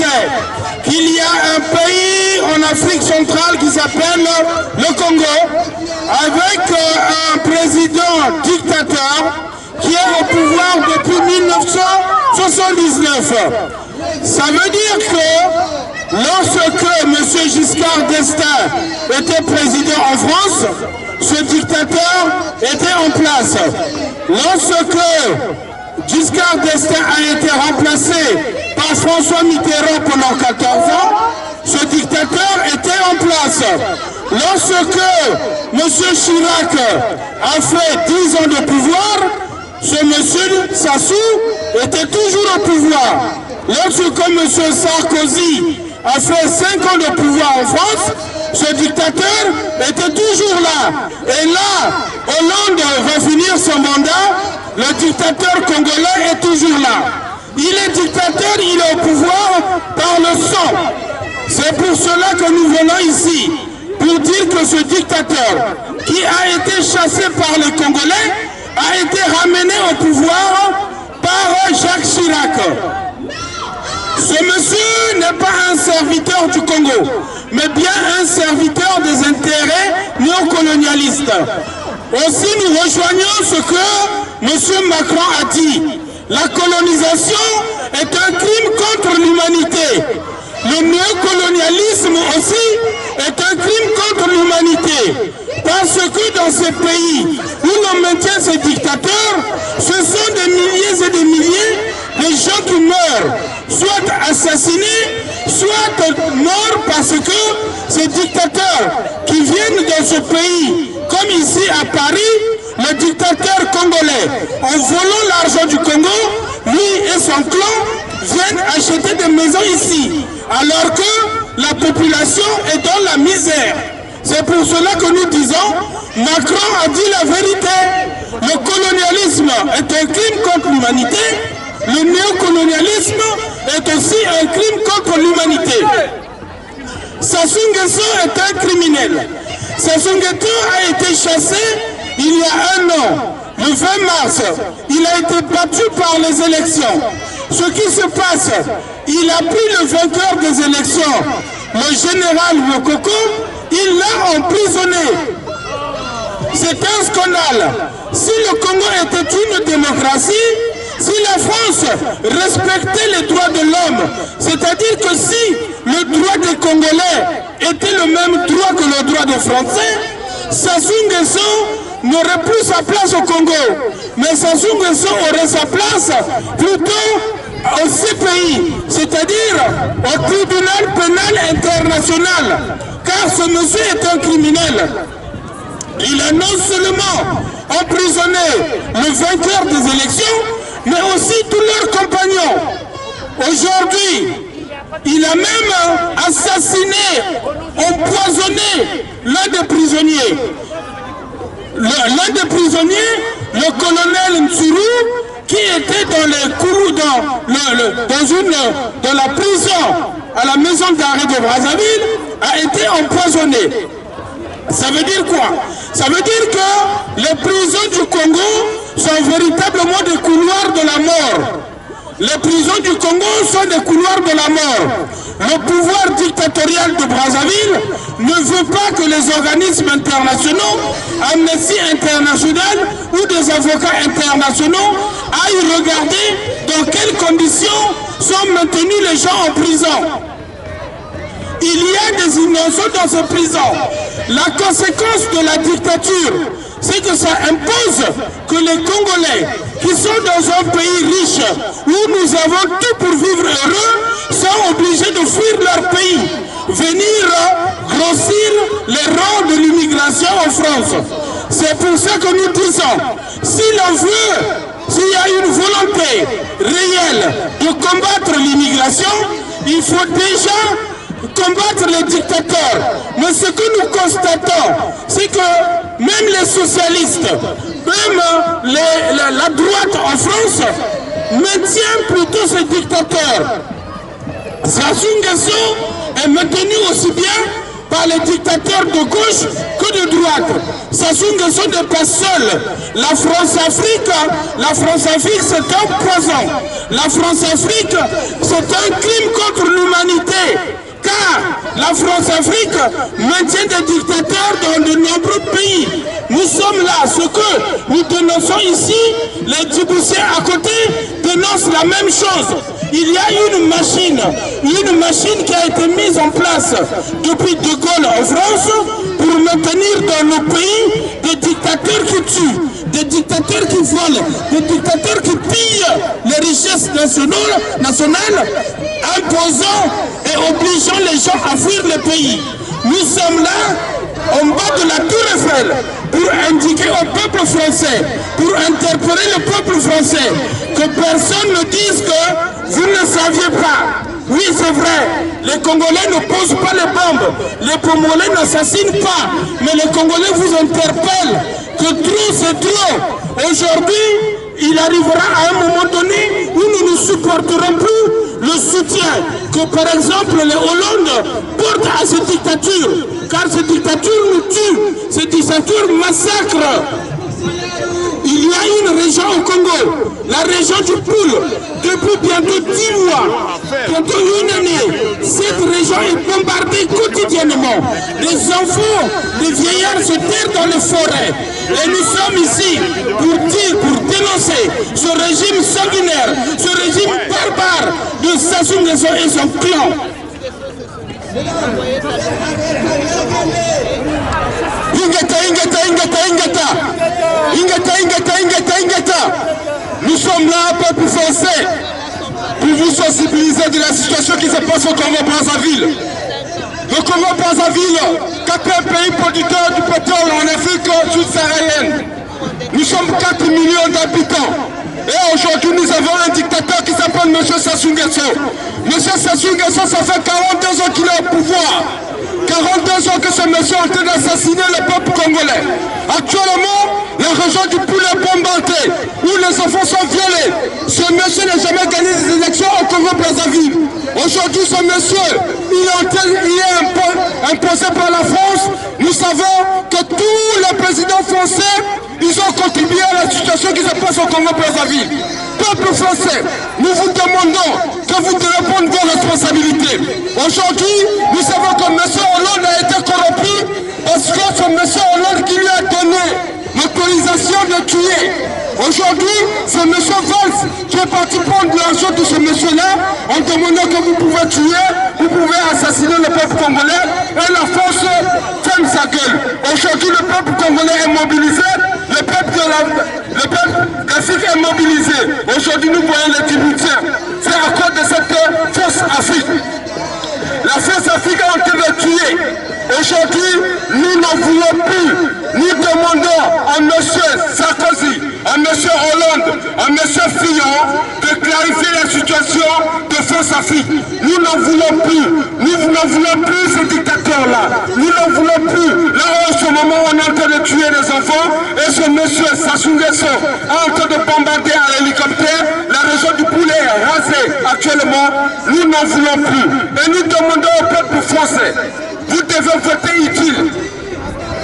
sait qu'il y a un pays en Afrique centrale qui s'appelle le Congo, avec un président dictateur qui est au pouvoir depuis 1979. Ça veut dire que lorsque M. Giscard d'Estaing était président en France, ce dictateur était en place. Lorsque Giscard d'Estaing a été remplacé par François Mitterrand pendant 14 ans, ce dictateur était en place. Lorsque M. Chirac a fait 10 ans de pouvoir, ce M. Sassou était toujours au pouvoir. Lorsque M. Sarkozy a fait 5 ans de pouvoir en France, ce dictateur était toujours là. Et là, Hollande va finir son mandat, le dictateur congolais est toujours là. Il est dictateur, il est au pouvoir par le sang. C'est pour cela que nous venons ici, pour dire que ce dictateur, qui a été chassé par les Congolais, a été ramené au pouvoir par Jacques Chirac. Ce monsieur n'est pas un serviteur du Congo, mais bien un serviteur des intérêts néocolonialistes. Aussi, nous rejoignons ce que M. Macron a dit. La colonisation est un crime contre l'humanité. Le néocolonialisme aussi est un crime contre l'humanité. Parce que dans ces pays où l'on maintient ces dictateurs, ce sont des milliers et des milliers de gens qui meurent, soit assassinés, soit morts parce que ces dictateurs qui viennent dans ce pays, comme ici à Paris, le dictateur congolais, en volant l'argent du Congo, lui et son clan viennent acheter des maisons ici, alors que la population est dans la misère. C'est pour cela que nous disons, Macron a dit la vérité. Le colonialisme est un crime contre l'humanité. Le néocolonialisme est aussi un crime contre l'humanité. Sassou Nguesso est un criminel. Sassou Nguesso a été chassé il y a 1 an, le 20 mars. Il a été battu par les élections. Ce qui se passe, il a pris le vainqueur des élections, le général Wokoko, il l'a emprisonné. C'est un scandale. Si le Congo était une démocratie, si la France respectait les droits de l'homme, c'est-à-dire que si le droit des Congolais était le même droit que le droit des Français, Sassou Nguesso n'aurait plus sa place au Congo. Mais Sassou Nguesso aurait sa place plutôt au CPI, c'est-à-dire au tribunal pénal international. Car ce monsieur est un criminel. Il a non seulement emprisonné le vainqueur des élections, mais aussi tous leurs compagnons. Aujourd'hui, il a même assassiné, empoisonné l'un des prisonniers. L'un des prisonniers, le colonel Ntsuru, qui était dans les courroux, dans la prison à la maison d'arrêt de Brazzaville, a été empoisonné. Ça veut dire quoi? Ça veut dire que les prisons du Congo sont véritablement des couloirs de la mort. Les prisons du Congo sont des couloirs de la mort. Le pouvoir dictatorial de Brazzaville ne veut pas que les organismes internationaux, Amnesty International ou des avocats internationaux aillent regarder dans quelles conditions sont maintenus les gens en prison. Il y a des innocents dans ces prisons. La conséquence de la dictature, c'est que ça impose que les Congolais qui sont dans un pays riche où nous avons tout pour vivre heureux sont obligés de fuir leur pays, venir grossir les rangs de l'immigration en France. C'est pour ça que nous disons, si l'on veut, s'il y a une volonté réelle de combattre l'immigration, il faut déjà combattre les dictateurs. Mais ce que nous constatons, c'est que même les socialistes, même la droite en France, maintient plutôt ces dictateurs. Sassou Nguesso est maintenu aussi bien par les dictateurs de gauche que de droite. Sassou Nguesso n'est pas seul. La France-Afrique, c'est un poison. La France-Afrique, c'est un crime contre l'humanité. la France-Afrique maintient des dictateurs dans de nombreux pays. Nous sommes là. Ce que nous dénonçons ici, les Djiboutiens à côté dénoncent la même chose. Il y a une machine qui a été mise en place depuis De Gaulle en France pour maintenir dans nos pays des dictateurs qui tuent, des dictateurs qui volent, des dictateurs qui pillent les richesses nationales, imposant et obligeant les gens à fuir le pays. Nous sommes là, en bas de la tour Eiffel, pour indiquer au peuple français, pour interpeller le peuple français, que personne ne dise que vous ne saviez pas. Oui, c'est vrai, les Congolais ne posent pas les bombes, les Congolais n'assassinent pas, mais les Congolais vous interpellent que trop c'est trop. Aujourd'hui, il arrivera à un moment donné où nous ne supporterons plus le soutien que, par exemple, les Hollande portent à cette dictature, car cette dictature nous tue, cette dictature massacre. Il y a une région au Congo, la région du Poul, depuis bientôt 10 mois, bientôt une année, cette région est bombardée quotidiennement. Les enfants, les vieillards se terrent dans les forêts. Et nous sommes ici pour dire, pour dénoncer ce régime sanguinaire, ce régime barbare de Sassou Nguesso et son clan. Nous sommes là, peuple français, pour vous sensibiliser de la situation qui se passe au Congo-Brazzaville. Le Congo-Brazzaville, quatrième pays producteur du pétrole en Afrique subsaharienne. Nous sommes 4 millions d'habitants. Et aujourd'hui, nous avons un dictateur qui s'appelle M. Sassou Nguesso. M. Sassou Nguesso, ça fait 42 ans qu'il est au pouvoir. 42 ans que ce monsieur est en train d'assassiner le peuple congolais. Actuellement, la région du Poul est bombardée, où les enfants sont violés. Ce monsieur n'a jamais gagné des élections au Congo-Brazzaville. Aujourd'hui, ce monsieur, il est imposé par la France. Nous savons que tous les présidents français, ils ont contribué à la situation qui se passe au Congo-Brazzaville. Peuple français, nous vous demandons que vous devez prendre vos responsabilités. Aujourd'hui, nous savons que M. Hollande a été corrompu parce que c'est M. Hollande qui lui a donné l'autorisation de tuer. Aujourd'hui, c'est M. Valls qui est parti prendre l'argent de ce monsieur-là en demandant que vous pouvez tuer, vous pouvez assassiner le peuple congolais et la France ferme sa gueule. Aujourd'hui, le peuple congolais est mobilisé, le peuple d'Afrique est mobilisé. Aujourd'hui, nous voyons les Djiboutiens. C'est à cause de cette fausse Afrique. La fausse Afrique est en train de tuer. Aujourd'hui, nous n'en voulons plus. Nous demandons à M. Sarkozy, à M. Hollande, à M. Fillon de clarifier la situation de fausse Afrique. Nous n'en voulons plus. Nous n'en voulons plus ces dictateurs-là. Nous n'en voulons plus. Là, en ce moment, on est en train de tuer les enfants et ce monsieur Sassou Nguesso est en train de bombarder à l'hélicoptère. La région du Poulet est rasée actuellement. Nous n'en voulons plus. Et nous demandons au peuple français, vous devez voter utile.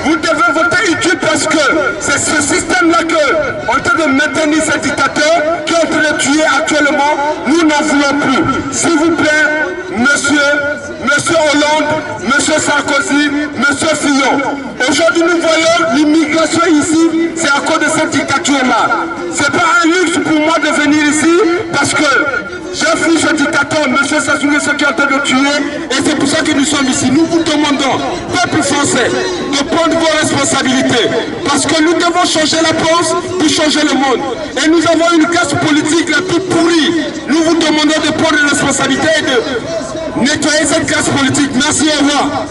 Vous devez voter utile parce que c'est ce système-là qu'on est en train de maintenir ces dictateurs qui est en train de tuer actuellement. Nous n'en voulons plus. S'il vous plaît, monsieur Hollande, monsieur Sarkozy, monsieur Fillon. Aujourd'hui, nous voyons l'immigration ici, c'est à cause de cette dictature-là. C'est pas un luxe pour moi de venir ici parce que j'ai fui ce dictateur, monsieur Sassou Nguesso qui est en train de tuer, et c'est pour ça que nous sommes ici. Nous vous demandons, peuple français, de prendre vos responsabilités, parce que nous devons changer la France pour changer le monde. Et nous avons une classe politique la plus pourrie. Nous vous demandons de prendre les responsabilités et de nettoyer cette classe politique. Merci, au revoir.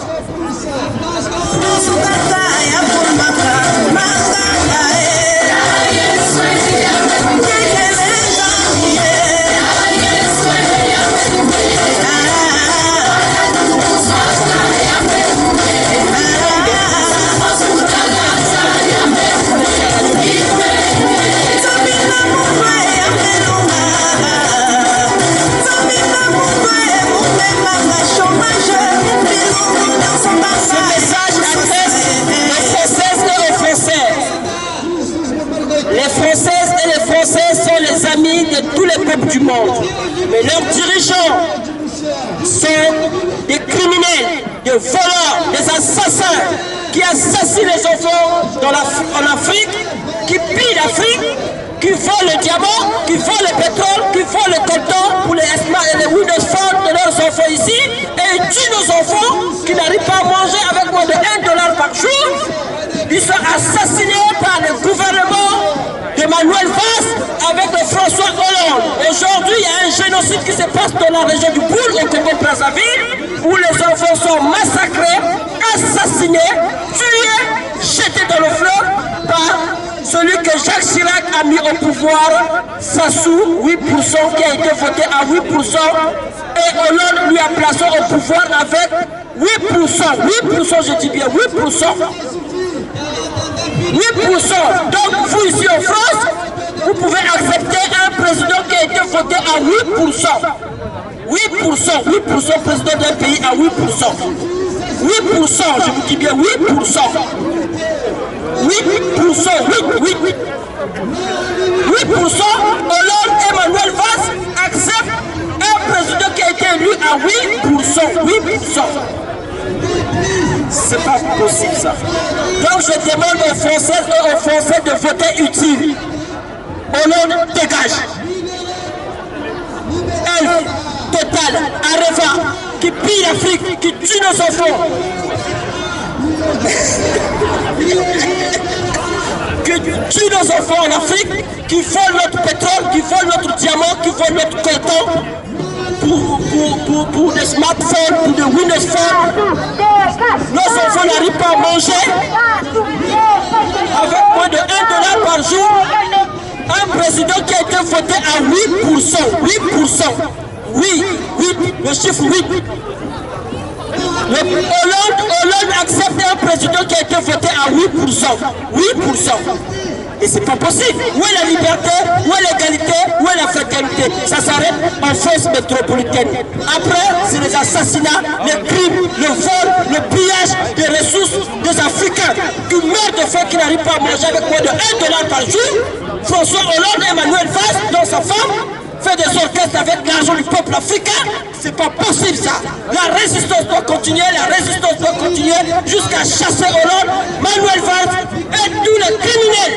Ce message adresse aux Françaises et aux Français des voleurs, des assassins qui assassinent les enfants en Afrique, qui pillent l'Afrique, qui volent le diamant, qui volent le pétrole, qui volent le coltan pour les Windows Phone de leurs enfants ici, et ils tuent nos enfants qui n'arrivent pas à manger avec moins de $1 par jour. Ils sont assassinés par le gouvernement d'Emmanuel Valls avec le François Hollande. Aujourd'hui, il y a un génocide qui se passe dans la région du Boule, au Congo-Brazzaville, où les enfants sont massacrés, assassinés, tués, jetés dans le fleuve par celui que Jacques Chirac a mis au pouvoir, Sassou, 8%, qui a été voté à 8%, et Hollande lui a placé au pouvoir avec 8%, je dis bien 8%. 8%. Donc vous ici en France, vous pouvez accepter un président qui a été voté à 8%. 8%, président d'un pays à 8%. 8%, je vous dis bien 8%. 8%, 8%, Hollande Emmanuel Valls accepte un président qui a été élu à 8%. C'est pas possible ça. Donc je demande aux Français et aux Français de voter utile. Hollande dégage. Elf, Total, Areva, qui pille l'Afrique, qui tue nos enfants. Qui tue nos enfants en Afrique, qui volent notre pétrole, qui volent notre diamant, qui volent notre coltan pour des smartphones, pour des Windows Phone. Nos enfants n'arrivent pas à manger avec moins de $1 par jour. Un président qui a été voté à 8%. 8%. Oui, le chiffre 8. Hollande accepte un président qui a été voté à 8%. 8%. Et c'est pas possible. Où est la liberté? Où est l'égalité? Où est la fraternité? Ça s'arrête en France métropolitaine. Après, c'est les assassinats, les crimes, le vol, le pillage des ressources des Africains qui meurent de faim, qui n'arrivent pas à manger avec moins de $1 par jour. François Hollande et Emmanuel Valls, dont sa femme, fait des orchestres avec l'argent du peuple africain. C'est pas possible ça. La résistance doit continuer, jusqu'à chasser Hollande, Manuel Valls et tous les criminels.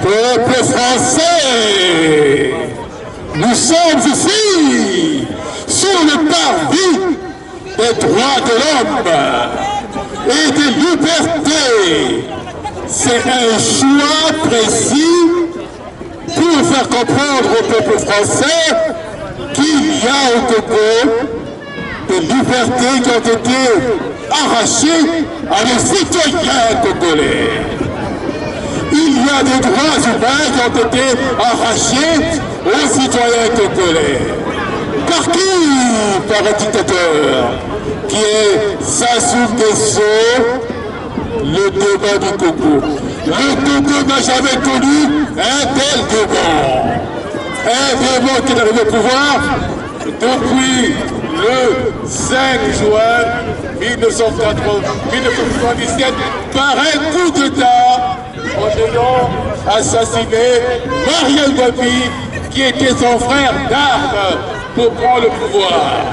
Peuple français, nous sommes ici sur le parvis des droits de l'homme et des libertés. C'est un choix précis pour faire comprendre au peuple français qu'il y a au Congo des libertés qui ont été arrachées à nos citoyens congolais. Il y a des droits humains qui ont été arrachés aux citoyens congolais. Par qui? Par un dictateur qui est Sassou Nguesso, le démon du Congo. Le Congo n'a jamais connu un tel démon. Un démon qui est arrivé au pouvoir depuis le 5 juin 1997 par un coup d'État en ayant assassiné Mariel Gopi, qui était son frère d'armes pour prendre le pouvoir.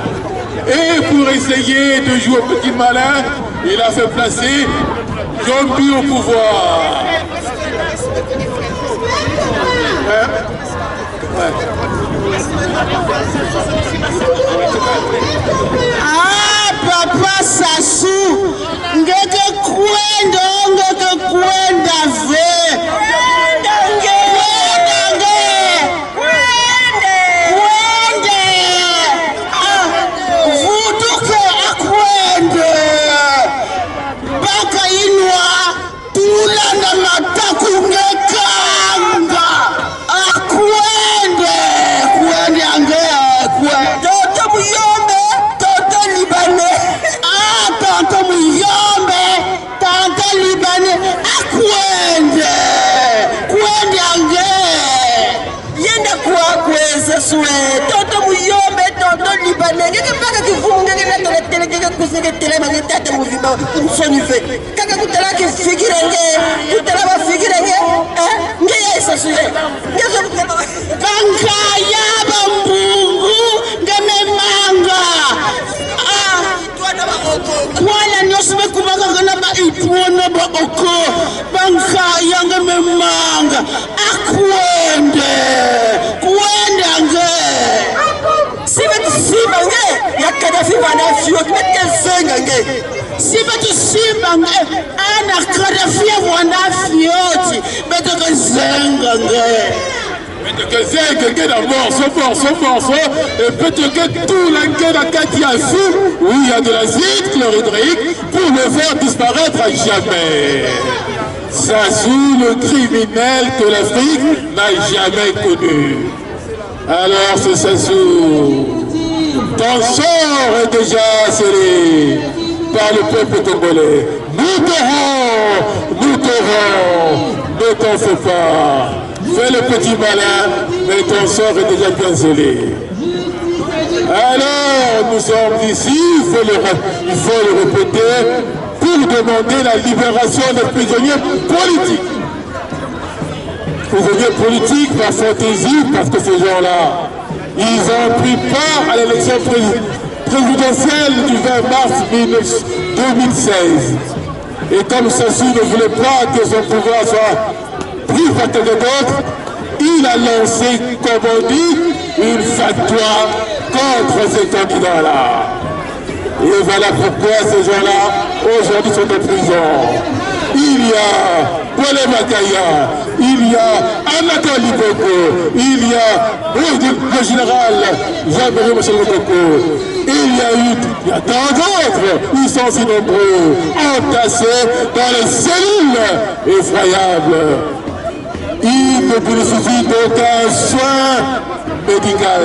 Et pour essayer de jouer au petit malin, il a fait placer Yombi au pouvoir. Ah, Papa Sassou, ngeke kwenda ve. Kwenda Sassou, tonton Mouyombe, tonton Libanais, quelque part que vous me donnez dans la télé, quelque chose que télé, mais il y a des mouvements, une sonne fait. Quelque chose que figure, tout à l'heure figure, hein, n'est-ce pas Sassou? Bankaya bambungu ngememanga. Wala nyosbe kumanga ngana ba ituona ba oko. Bankaya ngememanga. Akwende. Kwenda nge. Simba nge. Ya Kadhafi wana fiot mette zenga nge. Simba nge. Ana Kadhafi wana fiot mette zenga nge. Que d'abord, ce morceau, et peut-être tout l'enquête à Katiassou, où il y a de l'acide chlorhydrique, pour le faire disparaître à jamais. Sassou, le criminel que l'Afrique n'a jamais connu. Alors, ce Sassou, ton sort est déjà scellé par le peuple congolais. Nous t'aurons, ne t'en fais pas. Fais le petit malin, mais ton sort est déjà bien scellé. Alors, nous sommes ici, il faut le répéter, pour demander la libération des prisonniers politiques. Prisonniers politiques par fantaisie, parce que ces gens-là, ils ont pris part à l'élection présidentielle du 20 mars 2016. Et comme Sassou ne voulait pas que son pouvoir soit pris par quelqu'un d'autre, il a lancé, comme on dit, une fatwa contre ces candidats-là. Et voilà pourquoi ces gens-là, aujourd'hui, sont en prison. Il y a Wole Makaya, il y a Anatole Boko, il y a le général Jean-Marie Michel Boko, il y a tant d'autres, ils sont si nombreux, entassés dans les cellules effroyables. Il ne bénéficie d'aucun soin médical.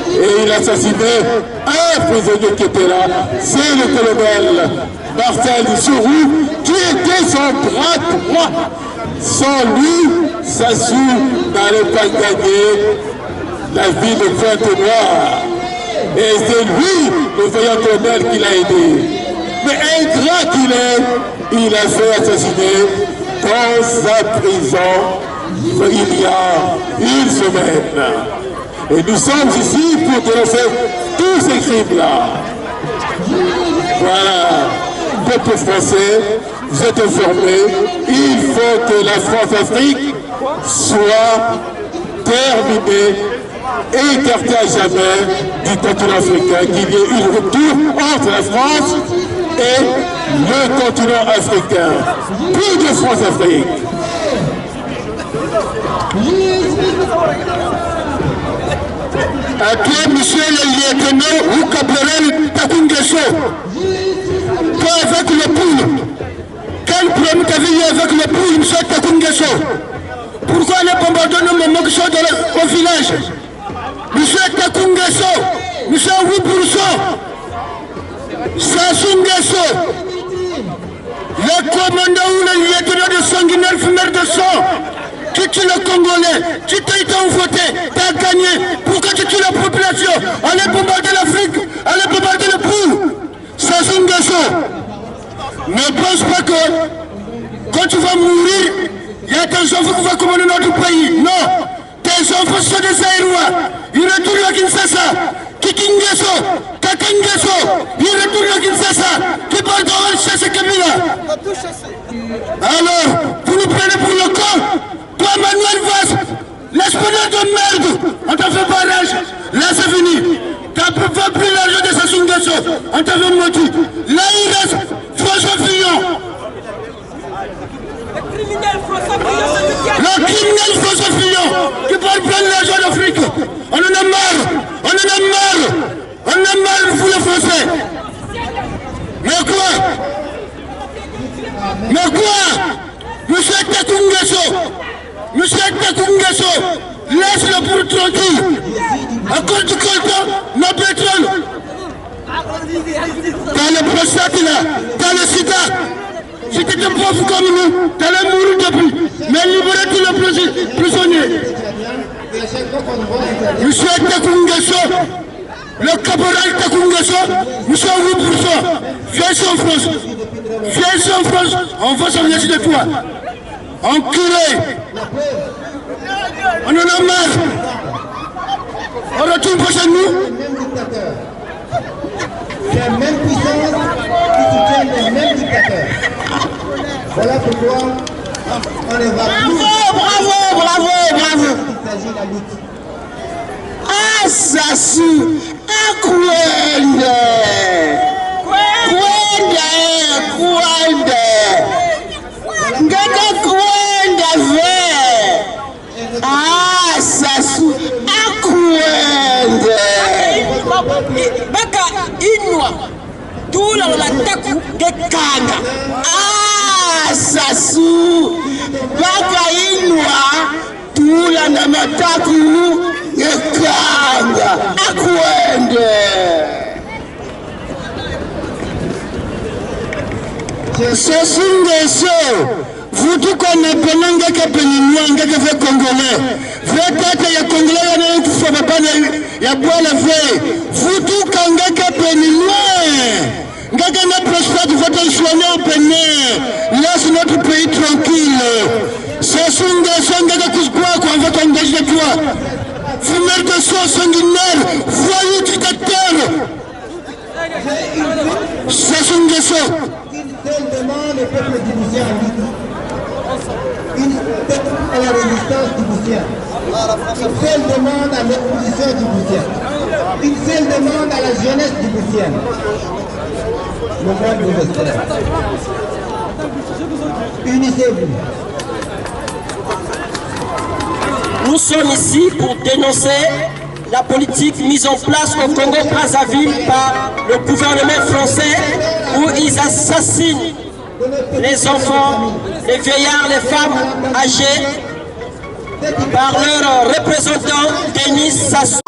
Et il a assassiné un prisonnier qui était là, c'est le colonel Marcel Sourou, qui était son bras droit. Sans lui, Sassou n'allait pas gagner la ville de Pointe-Noire. Et c'est lui, le vaillant colonel, qui l'a aidé. Mais ingrat qu'il est, il a fait assassiner dans sa prison il y a une semaine. Et nous sommes ici pour dénoncer tous ces crimes-là. Voilà, peuple français, vous êtes informés, il faut que la France-Afrique soit terminée, écartée à jamais du continent africain, qu'il y ait une rupture entre la France et le continent africain. Plus de France-Afrique. À toi, monsieur le lieutenant ou caporal Takungeso, toi avec le poule, quel problème t'avais eu avec le poule, monsieur Takungeso? Pourquoi les bombardements me manquent au village? Monsieur Takungeso, monsieur Wiburso, Sassou Nguesso, le commandant ou le lieutenant de sanguinaire fumeur de sang, tu tues le Congolais, tu t'as été voté, tu as gagné, pourquoi tu tues la population? Allez bombarder l'Afrique, allez bombarder le pouls. Sassou Nguesso, ne pense pas que quand tu vas mourir, il y a tes enfants qui vont commander notre pays. Non, tes enfants sont des Aïrois, ils retournent à Kinshasa. Kikingeso, Kakingeso, il retourne à Kinshasa, qui parle d'Oran Chassé Kabila. Alors, vous nous prenez pour le con? Toi, Manuel Valls, l'espagnol de merde, on t'a fait barrage, là c'est fini. T'as pas pris l'argent de Sassou Nguesso, on t'a fait menti. Là il reste François Fillon. Le criminel François Fillon, qui parle prendre l'argent d'Afrique. On en a marre, on en a marre, on en a marre, vous les Français. Mais quoi? Mais quoi? Monsieur Takungeso, laisse-le pour tranquille. À cause du coltan, nos pétrole. T'as le prostate là, t'as le sida. Si t'étais pauvre comme nous, t'allais mourir depuis. Mais libérez tous les prisonniers. Monsieur Takungaso, le caporal Takungaso, nous sommes vous pour ça. Viens en France. Viens en France, on va s'engager de toi. Enculé. On en a marre. On retourne pas chez nous. Les mêmes puissances qui soutiennent les mêmes dictateurs. Voilà pourquoi on ne va plus. Bravo. Il s'agit de la lutte. Assassin, akwende. Ngaka kwenda ve. Assassin, akwende. Baka inwa tula la taku gekanga. Assassin, baka inwa tula na mataku gekanga. Akwende. Sassou Nguesso, vous tout qu'on appelle un péninois, un gars qui fait congolais. Peut-être ya congolais, il y a un qui fait papa, il y a boire la veille. Vous tout qu'on gars qui péninois. Un gars qui n'a pas de votre soigner au Bénin. Laisse notre pays tranquille. Sassou Nguesso, un gars qui se croit qu'on va t'engager de toi. Fumeur de sang sanguinaire, voyou dictateur. Sassou Nguesso. Une seule demande au peuple djiboutien en lutte. Une seule à la résistance djiboutienne. Une seule demande à l'opposition djiboutienne. Une seule demande à la jeunesse djiboutienne. Le monde vous espère. Unissez-vous. Nous sommes ici pour dénoncer la politique mise en place au Congo-Brazzaville par le gouvernement français où ils assassinent les enfants, les vieillards, les femmes âgées par leur représentant Denis Sassou.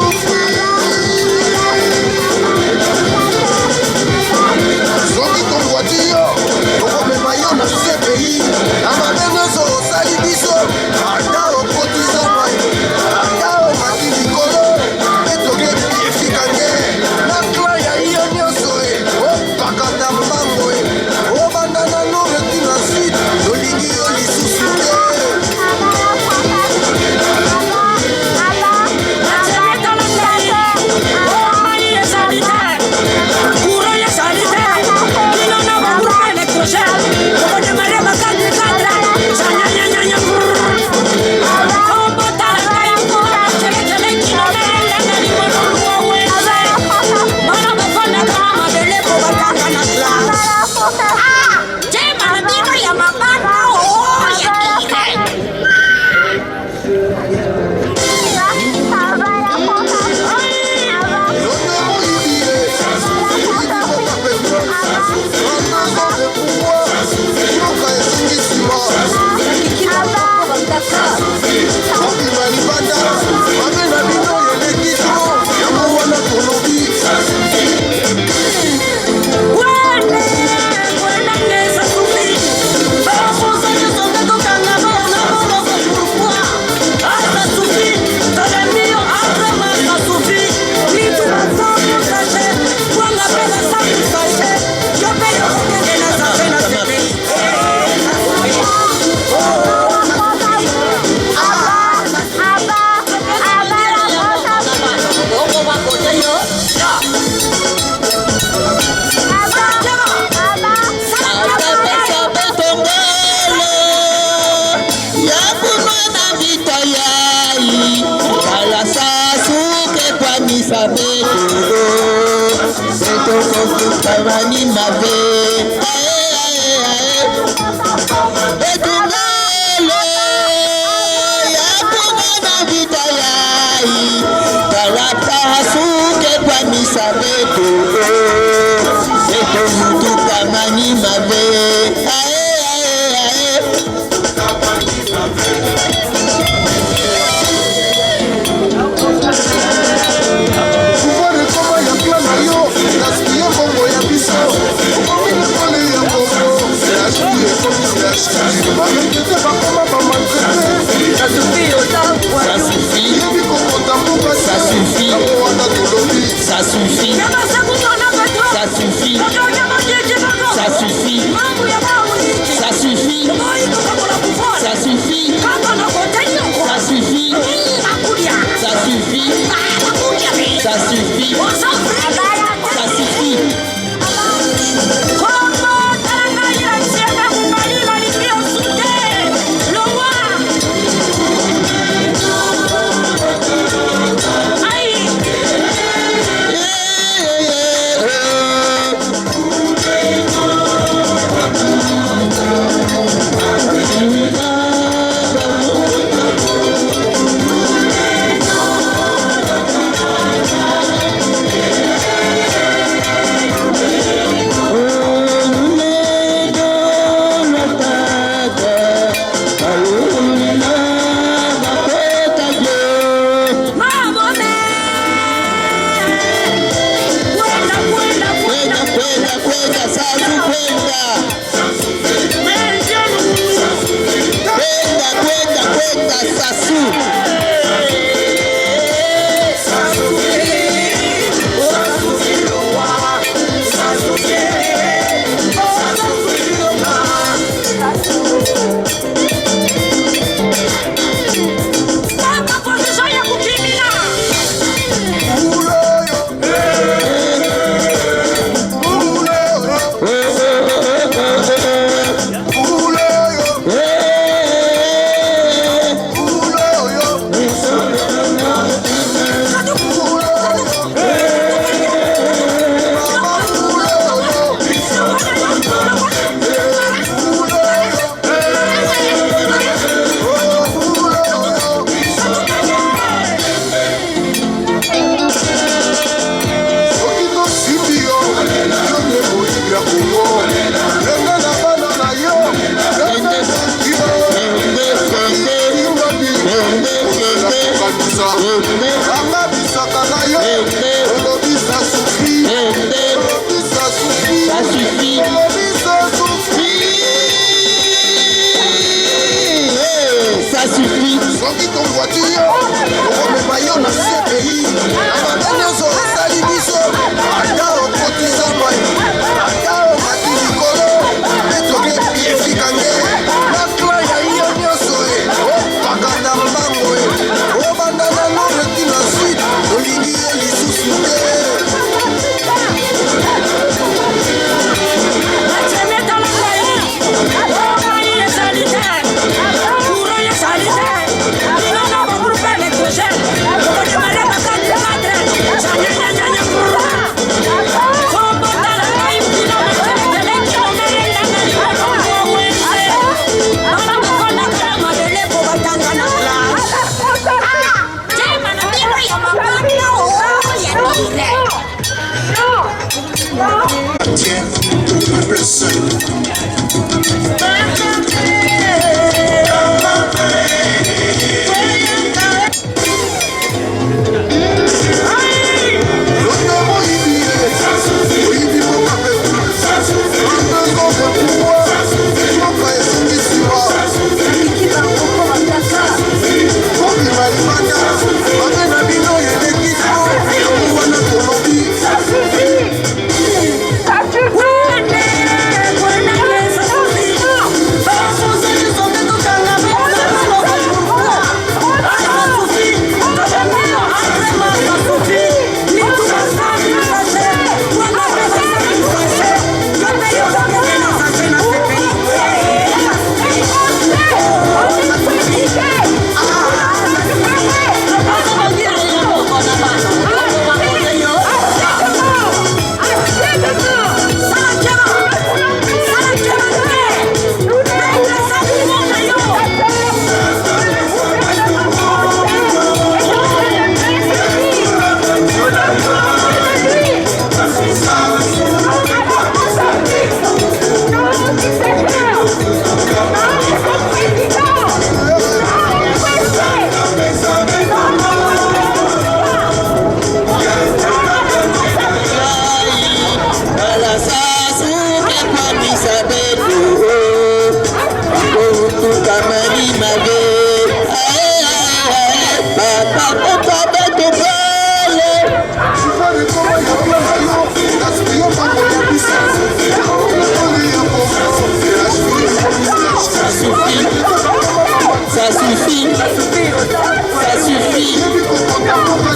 Ça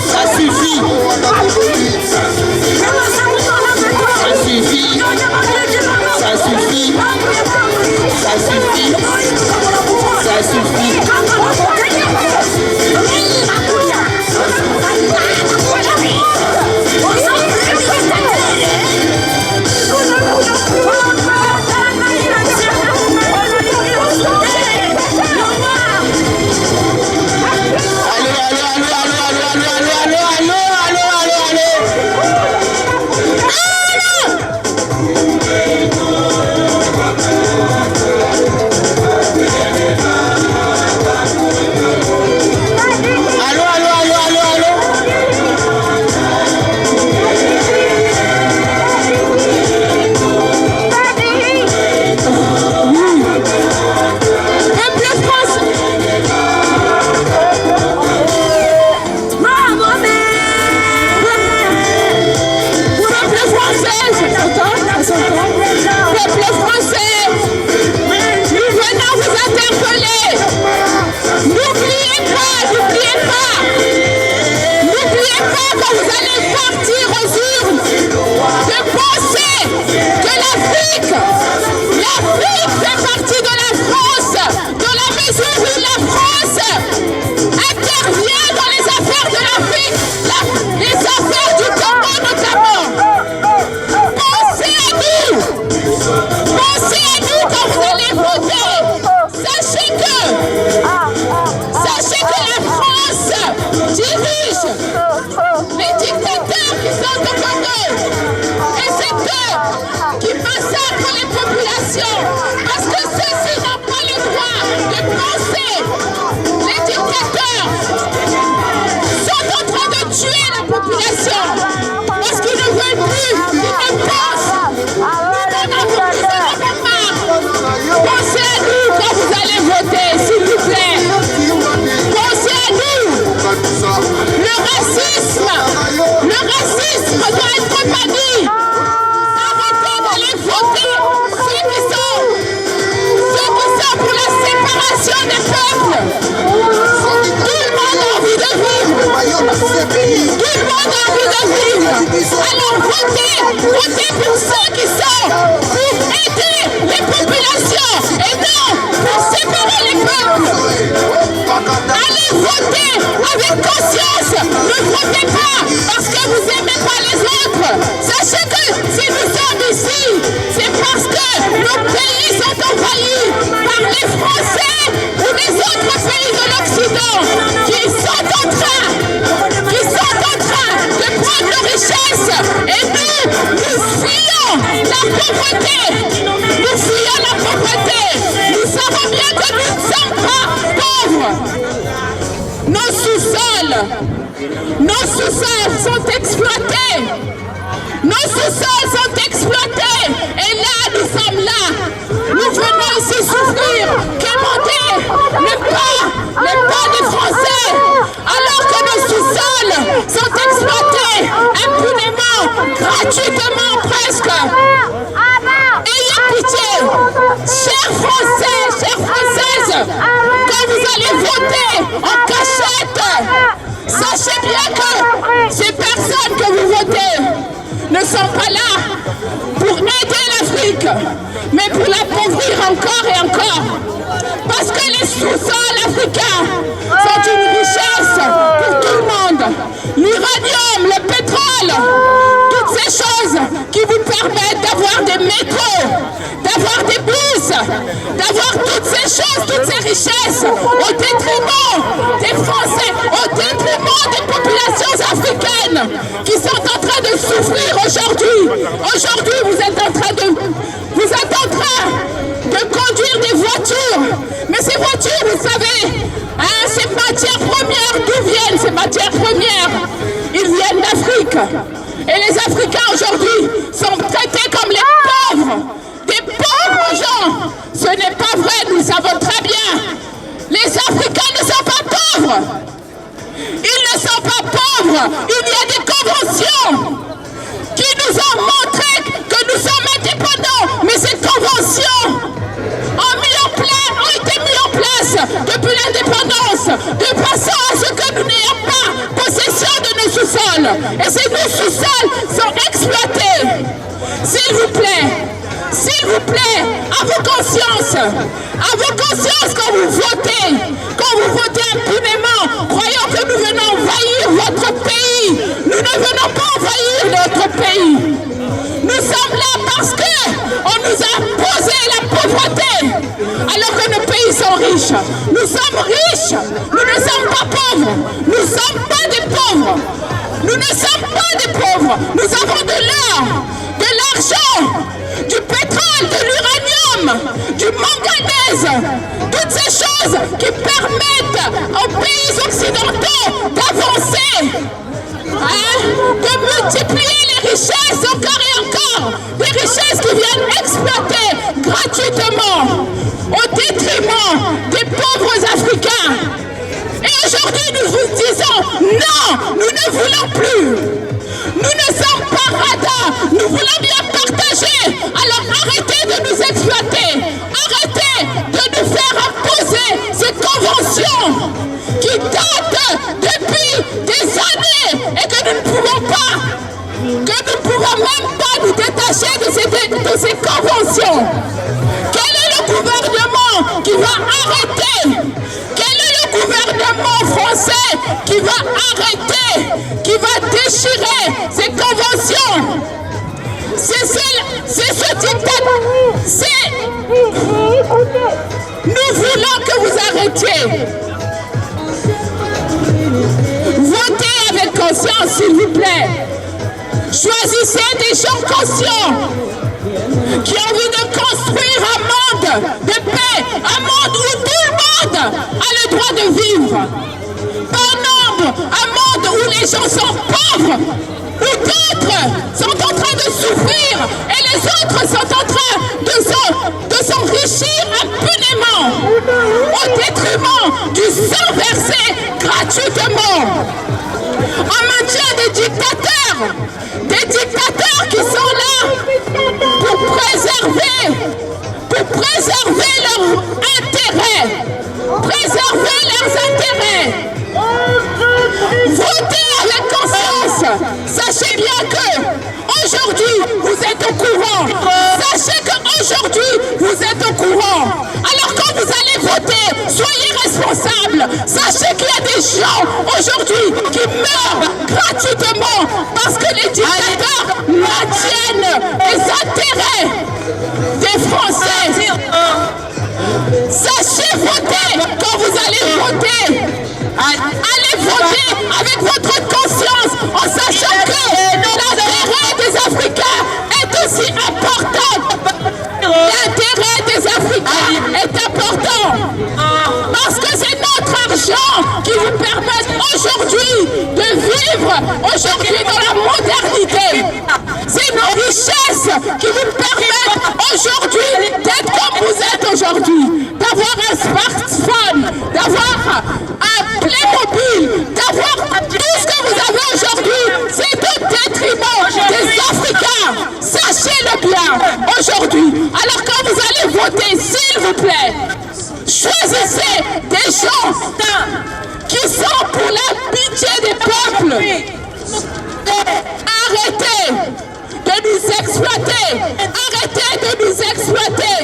Ça suffit. la France intervient dans les affaires de l'Afrique, les affaires du Congo notamment. Pensez à nous quand vous allez voter. Sachez que la France dirige les dictateurs qui sont au Congo. Et c'est eux qui massacrent les populations. Parce que ceux-ci n'ont pas le droit de penser. Les dictateurs sont en train de tuer la population. Parce qu'ils ne veulent plus, qu'ils ne pensent. Nous en avons marre. Pensez à nous quand vous allez voter, s'il vous plaît. Pensez à nous. Le racisme doit être banni. Arrêtez d'aller voter ceux qui sont pour la séparation des peuples. Tout le monde a envie de vivre. Tout le monde a envie de vivre. Alors votez pour ceux qui sont pour aider les populations et non pour séparer les peuples. Allez voter avec conscience. Ne votez pas parce que vous n'aimez pas les autres. Sachez que si nous sommes ici, c'est parce que nos pays sont envahis par les Français ou les autres pays de l'Occident qui sont en train de prendre nos richesses. Et nous fuyons la pauvreté. Nous fuyons la pauvreté. Nous savons bien que nous ne sommes pas pauvres. Nos sous-sols sont exploités. Nos sous-sols sont exploités. Et là, nous sommes là. Nous venons ici souffrir, quémander les pas des Français. Alors que nos sous-sols sont exploités impunément, gratuitement presque. Ayez pitié, chers Français, chères Françaises, quand vous allez voter en cachette, sachez bien que ces personnes que vous votez ne sont pas là pour aider l'Afrique, mais pour l'appauvrir encore et encore. Parce que les sous-sols africains sont une richesse pour tout le monde. L'uranium, le pétrole, toutes ces choses qui vous permettent d'avoir des métros, d'avoir des bus, d'avoir toutes ces choses, toutes ces richesses au détriment des Français, au détriment des populations africaines qui sont en train de souffrir aujourd'hui. Aujourd'hui, vous êtes en train de conduire des voitures. Mais ces voitures, vous savez, ces matières premières, d'où viennent ces matières premières? Ils viennent d'Afrique. Et les Africains aujourd'hui sont traités comme les pauvres, des pauvres gens. Ce n'est pas vrai, nous le savons très bien. Les Africains ne sont pas pauvres. Ils ne sont pas pauvres. Il y a des conventions qui nous ont montré que nous sommes indépendants. Mais ces conventions ont été mises en place depuis l'indépendance, de façon à ce que nous n'ayons pas possession de nos sous-sols. Et ces nos sous-sols sont exploités. S'il vous plaît, à vos consciences quand vous votez impunément, croyant que nous venons envahir votre pays. Nous ne venons pas envahir notre pays. Nous sommes là parce qu'on nous a posé la pauvreté, alors que nos pays sont riches. Nous sommes riches, nous ne sommes pas pauvres. Nous ne sommes pas des pauvres. Nous ne sommes pas des pauvres. Nous avons de l'or, de l'argent, du pétrole, de l'uranium, du manganèse, toutes ces choses qui permettent aux pays occidentaux d'avancer, de multiplier les richesses encore et encore, des richesses qui viennent exploiter gratuitement au détriment des pauvres Africains. Et aujourd'hui, nous vous disons non, nous ne voulons plus. Nous ne sommes pas radins, nous voulons bien partager. Alors arrêtez de nous exploiter, arrêtez de nous faire imposer ces conventions qui datent depuis des années et que nous ne pouvons même pas nous détacher de ces conventions. Quel est le gouvernement qui va arrêter? Quel Nous voulons que vous arrêtiez. Votez avec conscience, s'il vous plaît. Choisissez des gens conscients qui ont envie de construire un monde de paix, un monde où tout le monde a le droit de vivre. Pas un monde où les gens sont pauvres, où d'autres sont en train de souffrir et les autres sont en train de s'enrichir impunément au détriment du sang versé gratuitement. On maintient des dictateurs qui sont là pour préserver leurs intérêts. Votez avec conscience. Sachez bien que aujourd'hui vous êtes au courant. Sachez qu'aujourd'hui vous êtes au courant. Alors quand vous allez voter, soyez responsables. Sachez qu'il y a des gens aujourd'hui qui meurent gratuitement parce que les dictateurs maintiennent les intérêts des Français. Sachez voter quand vous allez voter. Allez voter avec votre conscience en sachant que l'intérêt des Africains est aussi important. L'intérêt des Africains est important. Parce que c'est notre argent qui vous permet aujourd'hui de vivre aujourd'hui dans la modernité. C'est nos richesses qui vous permettent aujourd'hui d'être comme vous êtes aujourd'hui. D'avoir un smartphone, d'avoir un Playmobil, d'avoir tout ce que vous avez aujourd'hui. C'est au détriment des Africains. Sachez-le bien aujourd'hui. Alors quand vous allez voter, s'il vous plaît, choisissez des gens qui sont pour la pitié des peuples. Arrêtez de nous exploiter. Arrêtez de nous exploiter.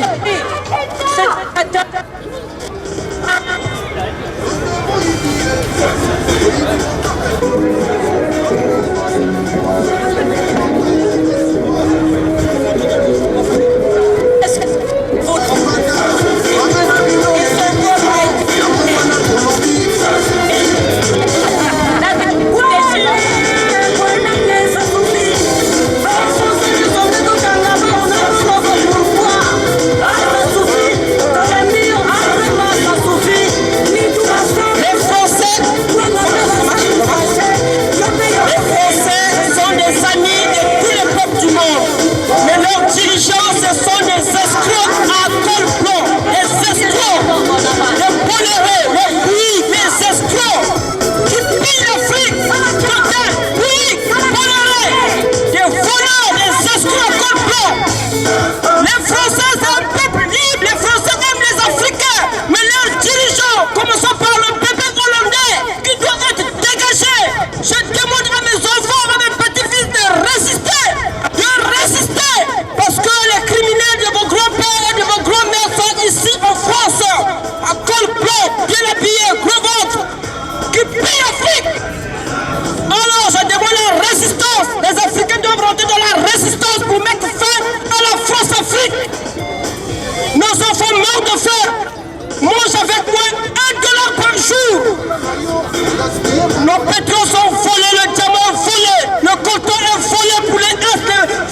Nos pétroles sont volés, le diamant est volé, le coton est volé pour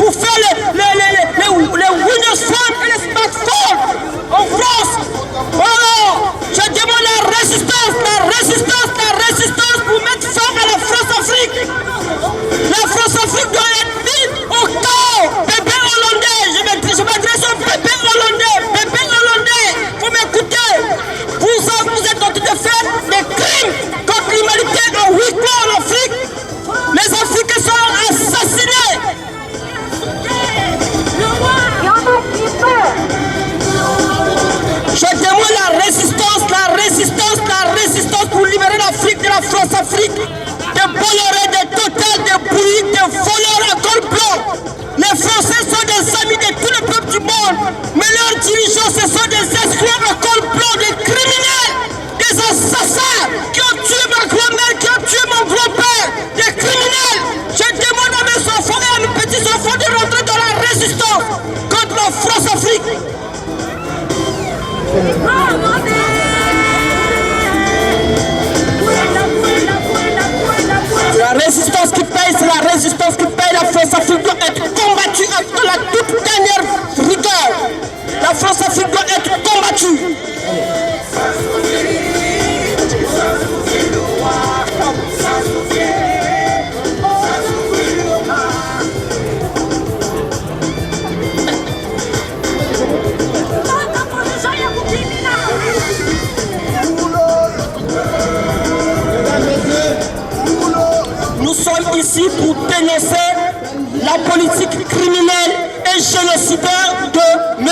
pour faire les Windows Phone et les smartphones en France. Alors, je demande la résistance pour mettre fin à la France-Afrique. La France-Afrique doit être mise au chaos. Bébé hollandais, je m'adresse au bébé hollandais, vous m'écoutez. Vous êtes en train de faire des crimes contre l'humanité en 8 mois en Afrique. Les Africains sont assassinés. Je demande la résistance pour libérer l'Afrique de la France-Afrique. De Bolloré, de Total, de Bouygues, de voleurs à col blanc. Les Français sont des amis de tout le peuple du monde. Mais leurs dirigeants, ce sont des esclaves à col blanc, des criminels, des assassins qui ont tué ma grand-mère, qui ont tué mon grand-père, des criminels. Je demande à mes enfants et à mes petits-enfants de rentrer dans la résistance contre la France-Afrique. La résistance qui paye, c'est la résistance qui paye. La France-Afrique doit être combattue à la toute dernière rigueur. La France-Afrique doit être combattue. Nous sommes ici pour dénoncer la politique criminelle et génocidaire de M.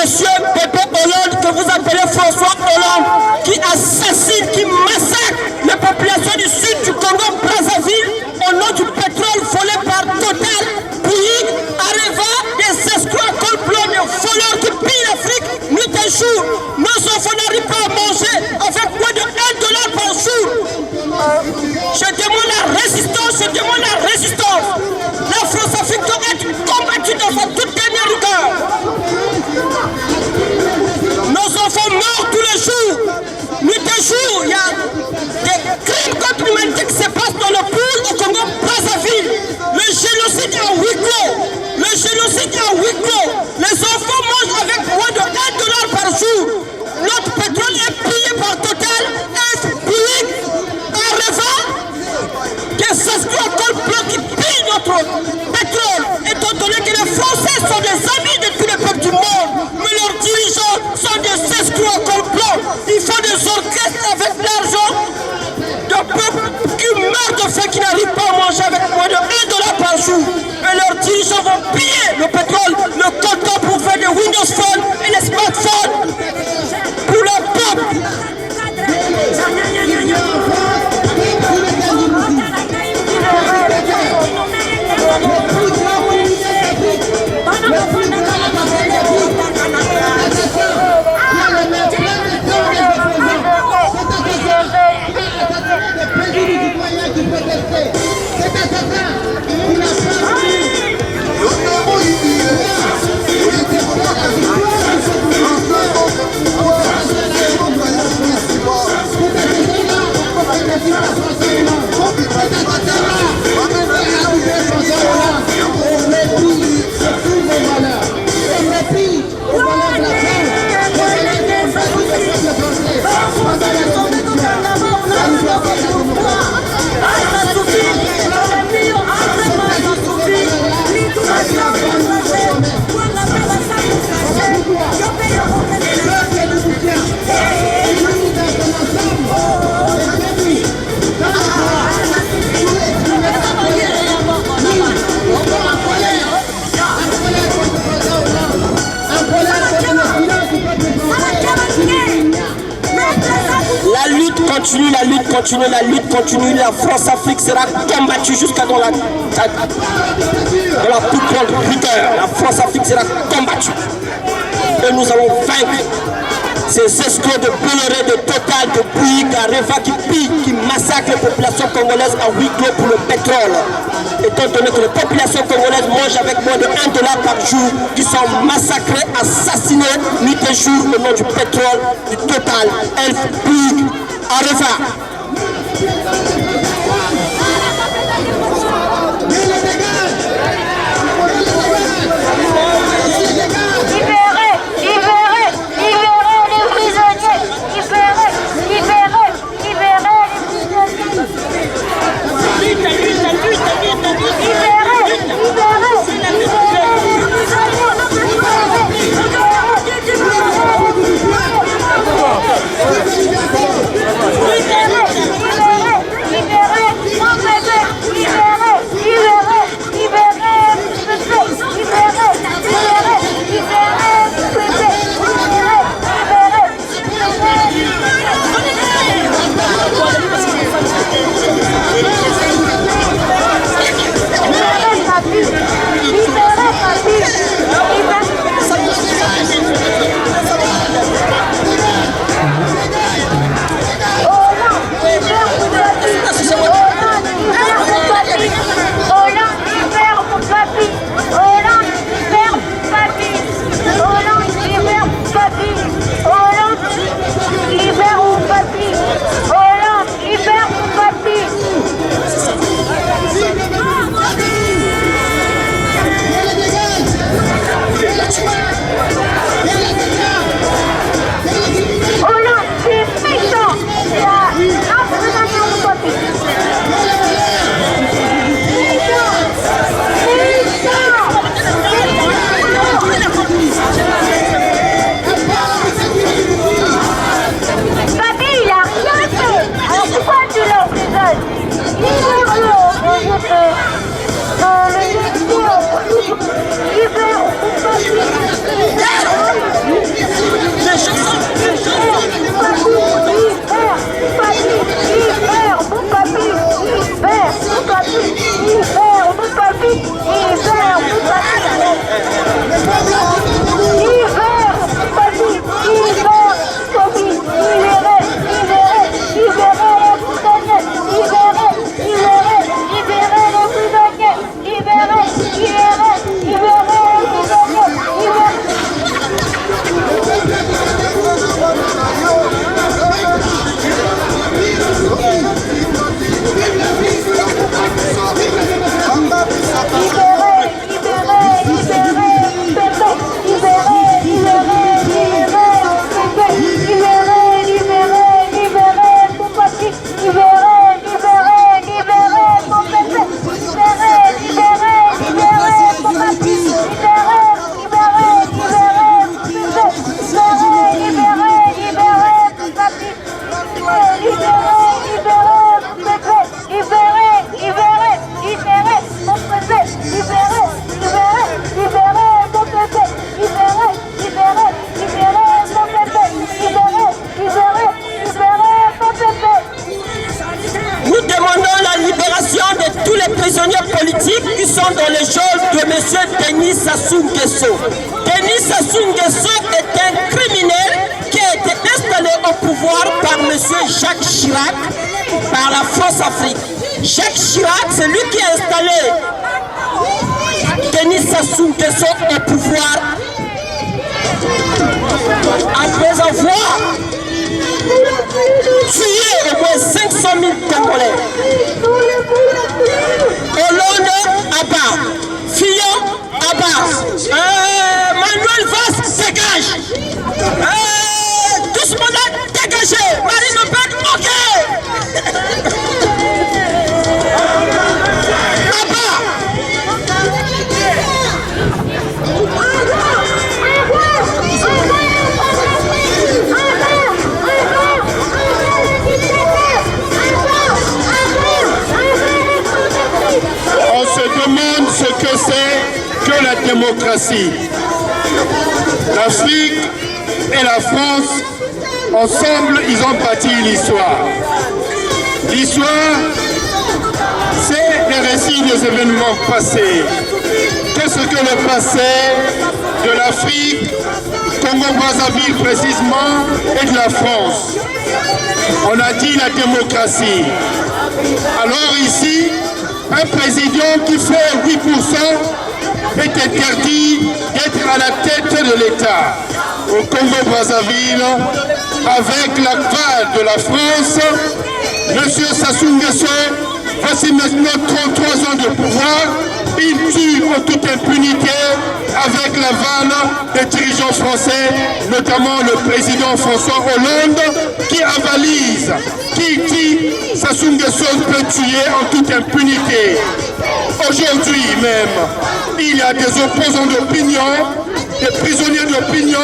Pépé Hollande, que vous appelez François Hollande, qui assassine, qui massacre les populations du sud du Congo-Brazzaville au nom du pétrole volé par Total, Bouygues, Areva, des escrocs complots, des voleurs qui pillent l'Afrique nuit et jour. Nos enfants n'arrivent pas à manger avec moins de $1 par jour. Je demande la résistance, je demande la résistance. La France-Afrique doit être combattue dans sa toute dernière rigueur. Nos enfants meurent tous les jours. Nuit et jour, il y a des crimes contre l'humanité qui se passent dans le pool au Congo-Brazzaville. Le génocide est à huis clos. Le génocide est à huis clos. Les enfants mangent avec moins de $1 par jour. Notre pétrole est pillé par Total, Bouygues, Areva, des escrocs complots qui pillent notre pétrole, étant donné que les Français sont des amis de tous les peuples du monde, mais leurs dirigeants sont des escrocs complots. Ils font des orchestres avec l'argent de peuples qui meurent de faim, qui n'arrivent pas à manger avec moins de $1 par jour. Et leurs dirigeants vont piller le pétrole, le coltan pour faire des Windows Phone et les smartphones pour le peuple. La lutte continue, la lutte continue. La France-Afrique sera combattue jusqu'à dans la plus grande rigueur. La France-Afrique sera combattue. Et nous allons vaincre ces escrocs de Bolloré, de Total, de Bouygues, Areva qui pillent, qui massacrent les populations congolaises à huis clos pour le pétrole. Étant donné que les populations congolaises mangent avec moins de $1 par jour, qui sont massacrés, assassinés nuit et jour au nom du pétrole, du Total, Bouygues, Areva. prisonniers politiques qui sont dans les geôles de M. Denis Sassou Nguesso. Denis Sassou Nguesso est un criminel qui a été installé au pouvoir par M. Jacques Chirac, par la France-Afrique. Jacques Chirac, c'est lui qui a installé Denis Sassou Nguesso au pouvoir après avoir tué au moins 500 000 Congolais. Hollande à bas, Fillon à bas, Manuel Valls dégage, tous le monde dégagé, Marine Le Pen ok. On se demande ce que c'est que la démocratie. L'Afrique et la France, ensemble, ils ont bâti l'histoire. L'histoire, c'est les récits des événements passés. Qu'est-ce que le passé de l'Afrique, Congo-Brazzaville précisément, et de la France? On a dit la démocratie. Alors ici, un président qui fait 8% est interdit d'être à la tête de l'État. Au Congo-Brazzaville, avec la vague de la France, M. Sassou Nguesso, voici maintenant 33 ans de pouvoir, il tue en toute impunité avec l'aval des dirigeants français, notamment le président François Hollande, qui avalise, qui dit Sassou Nguesso peut tuer en toute impunité. Aujourd'hui même, il y a des opposants d'opinion, des prisonniers d'opinion,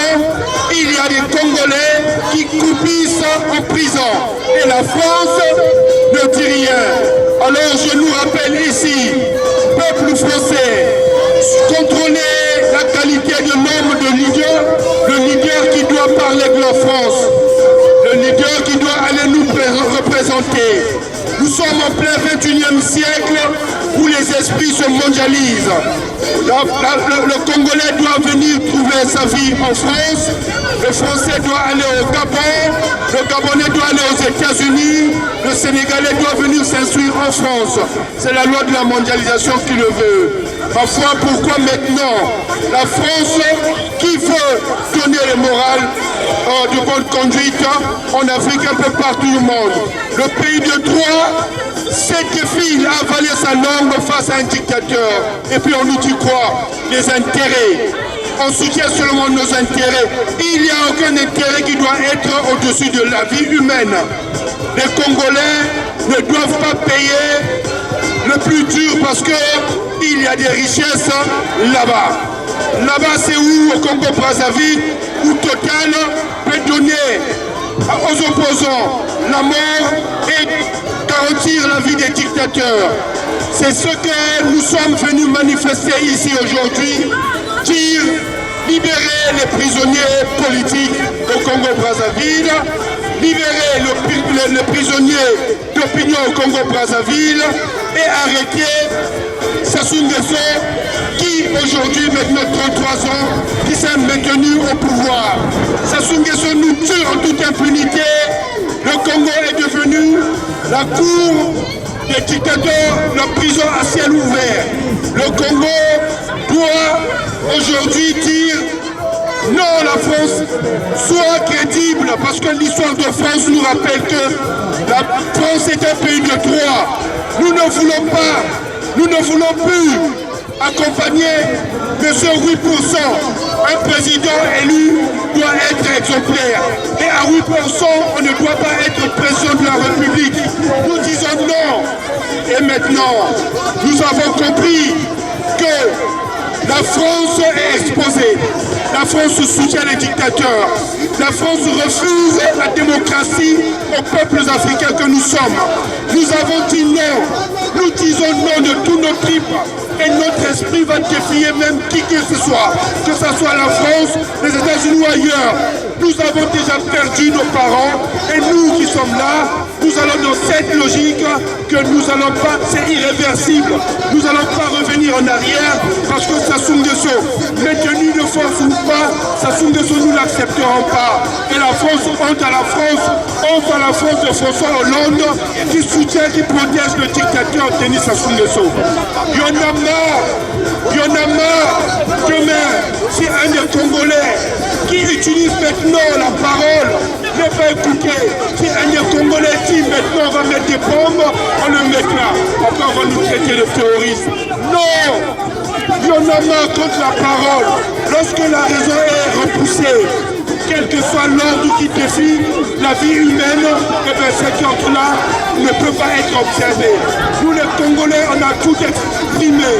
il y a des Congolais qui croupissent en prison. Et la France ne dit rien. Alors je nous rappelle ici, peuple français, contrôlez la qualité de l'homme de leader, le leader qui doit parler de la France, le leader qui doit aller nous représenter. Nous sommes en plein 21e siècle où les esprits se mondialisent. Le Congolais doit venir trouver sa vie en France, le Français doit aller au Gabon, le Gabonais doit aller aux États-Unis, le Sénégalais doit venir s'instruire en France. C'est la loi de la mondialisation qui le veut. Ma foi, pourquoi maintenant la France qui veut donner le moral de bonne conduite en Afrique, un peu partout du monde? Le pays de droit, c'est défile à avaler sa langue face à un dictateur. Et puis on nous dit quoi? Les intérêts. On soutient seulement nos intérêts. Il n'y a aucun intérêt qui doit être au-dessus de la vie humaine. Les Congolais ne doivent pas payer le plus dur parce qu'il y a des richesses là-bas. Là-bas, c'est où? Au Congo-Brazzaville, où Total peut donner aux opposants la mort et garantir la vie des dictateurs. C'est ce que nous sommes venus manifester ici aujourd'hui, dire libérer les prisonniers politiques au Congo-Brazzaville, libérer les prisonniers d'opinion au Congo-Brazzaville et arrêter Sassou Nguesso qui aujourd'hui, maintenant 33 ans, qui s'est maintenu au pouvoir. Sassou Nguesso nous tue en toute impunité. Le Congo est devenu la cour des dictateurs, la prison à ciel ouvert. Le Congo doit aujourd'hui dire non, la France soit crédible, parce que l'histoire de France nous rappelle que la France est un pays de droit. Nous ne voulons pas, nous ne voulons plus accompagner de ce 8%. Un président élu doit être exemplaire. Et à 8%, on ne doit pas être président de la République. Nous disons non. Et maintenant, nous avons compris que la France est exposée. La France soutient les dictateurs. La France refuse la démocratie aux peuples africains que nous sommes. Nous avons dit non. Nous disons non de tous nos tripes. Et notre esprit va défier même qui que ce soit la France, les États-Unis ou ailleurs. Nous avons déjà perdu nos parents et nous qui sommes là, Nous allons dans cette logique que nous allons pas, c'est irréversible. Nous n'allons pas revenir en arrière parce que Sassou Nguesso, maintenu de force ou pas, Sassou Nguesso, nous ne l'accepterons pas. Et la France, honte à la France de François Hollande qui soutient, qui protège le dictateur Denis Sassou Nguesso. Il y en a marre. Demain, si un des Congolais qui utilise maintenant la parole n'est pas écouté, si un des Congolais dit maintenant on va mettre des bombes, on le mettra. Après on va nous traiter de terroristes. Non! Il y en a marre contre la parole. Lorsque la raison est repoussée, quel que soit l'ordre qui défie la vie humaine, eh bien cet ordre-là ne peut pas être observé. Nous les Congolais, on a tout exprimé.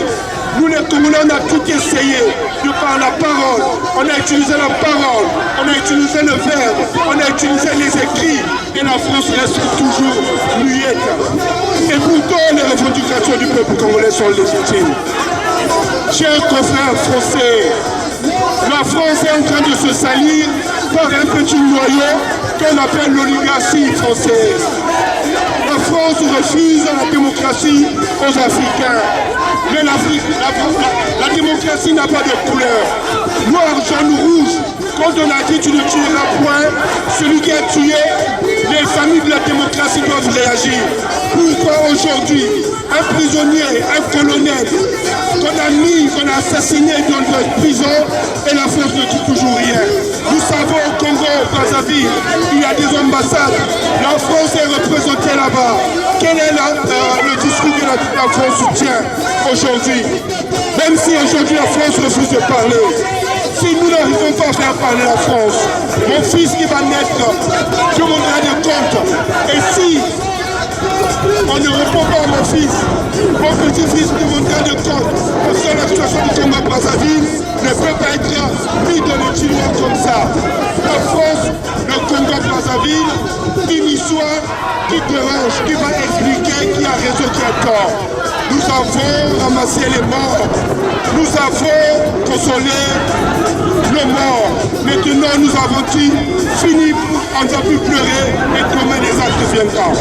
Nous les Congolais, on a tout essayé de par la parole. On a utilisé la parole, on a utilisé le verbe, on a utilisé les écrits. Et la France reste toujours muette. Et pourtant, les revendications du peuple congolais sont légitimes. Chers confrères français, la France est en train de se salir par un petit noyau qu'on appelle l'oligarchie française. La France refuse la démocratie aux Africains. Mais la démocratie n'a pas de couleur. Noir, jaune, rouge. Quand on a dit tu ne tueras point, celui qui a tué, les familles de la démocratie doivent réagir. Pourquoi aujourd'hui, un prisonnier, un colonel, qu'on a assassiné dans une prison et la France ne dit toujours rien? Nous savons au Congo, au Brazzaville, il y a des ambassades. La France est représentée là-bas. Quel est le discours que la France soutient aujourd'hui? Même si aujourd'hui la France refuse de parler. Si nous n'arrivons pas à faire parler la France, mon fils qui va naître, je m'en rends compte. Et si on ne répond pas à mon fils, mon petit-fils qui m'en rend compte, parce que la situation du Congo-Brazzaville ne peut pas être mis dans le tiroir comme ça. La France, le Congo-Brazzaville, une histoire qui dérange, qui va expliquer qui a raison, qui a tort. Nous avons ramassé les morts, nous avons consolé les morts. Maintenant nous avons dit, fini, on ne va plus pleurer et demain les actes viendront.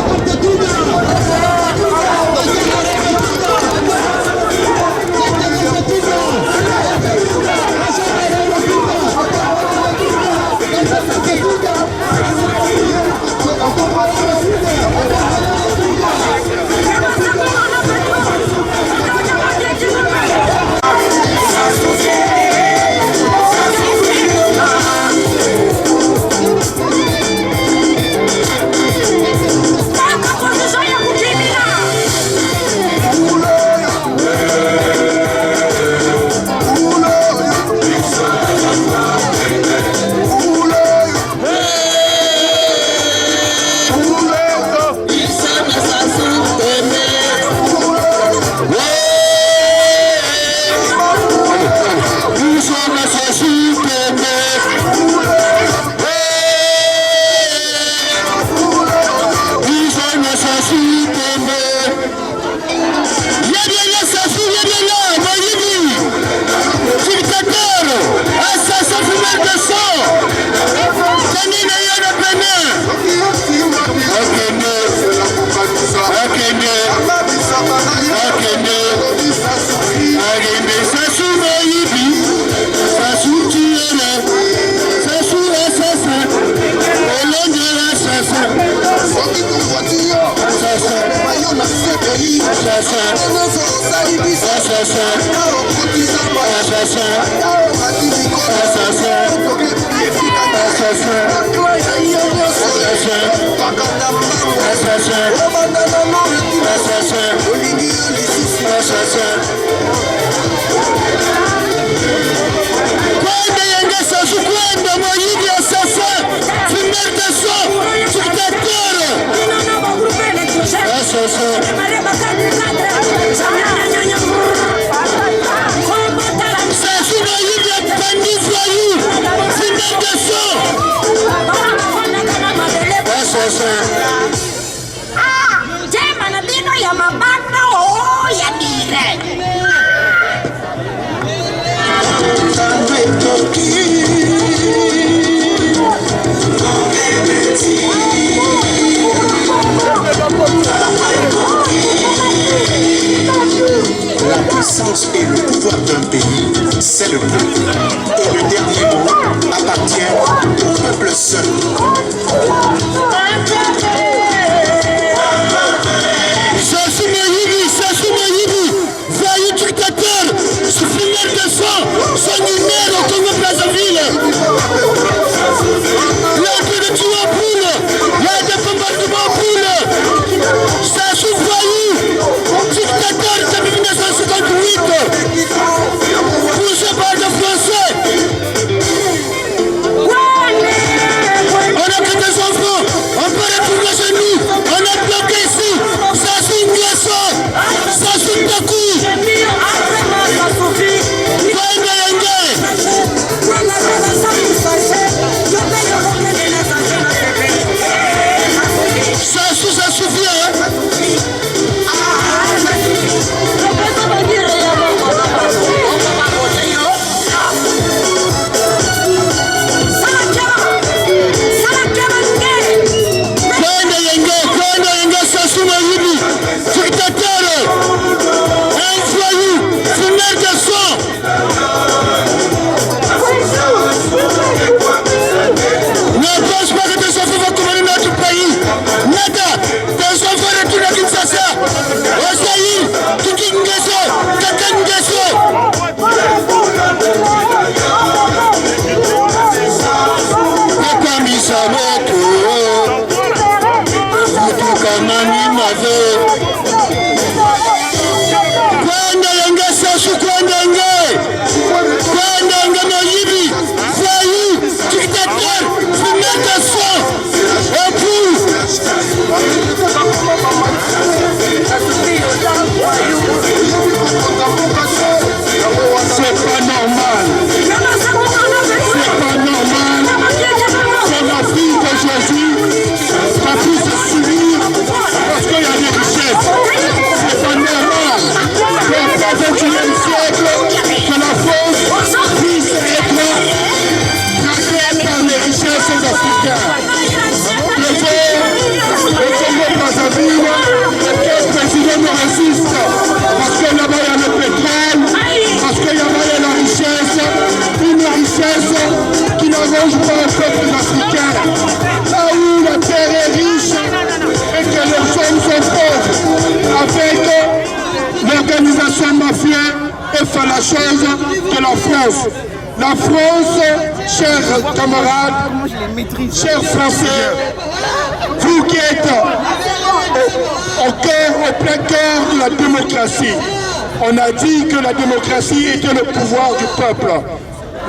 puissance et le pouvoir d'un pays, c'est le peuple. Et le dernier mot appartient au peuple seul. Fait la chose que la France. La France, chers camarades, chers Français, vous qui êtes au plein cœur de la démocratie, on a dit que la démocratie était le pouvoir du peuple.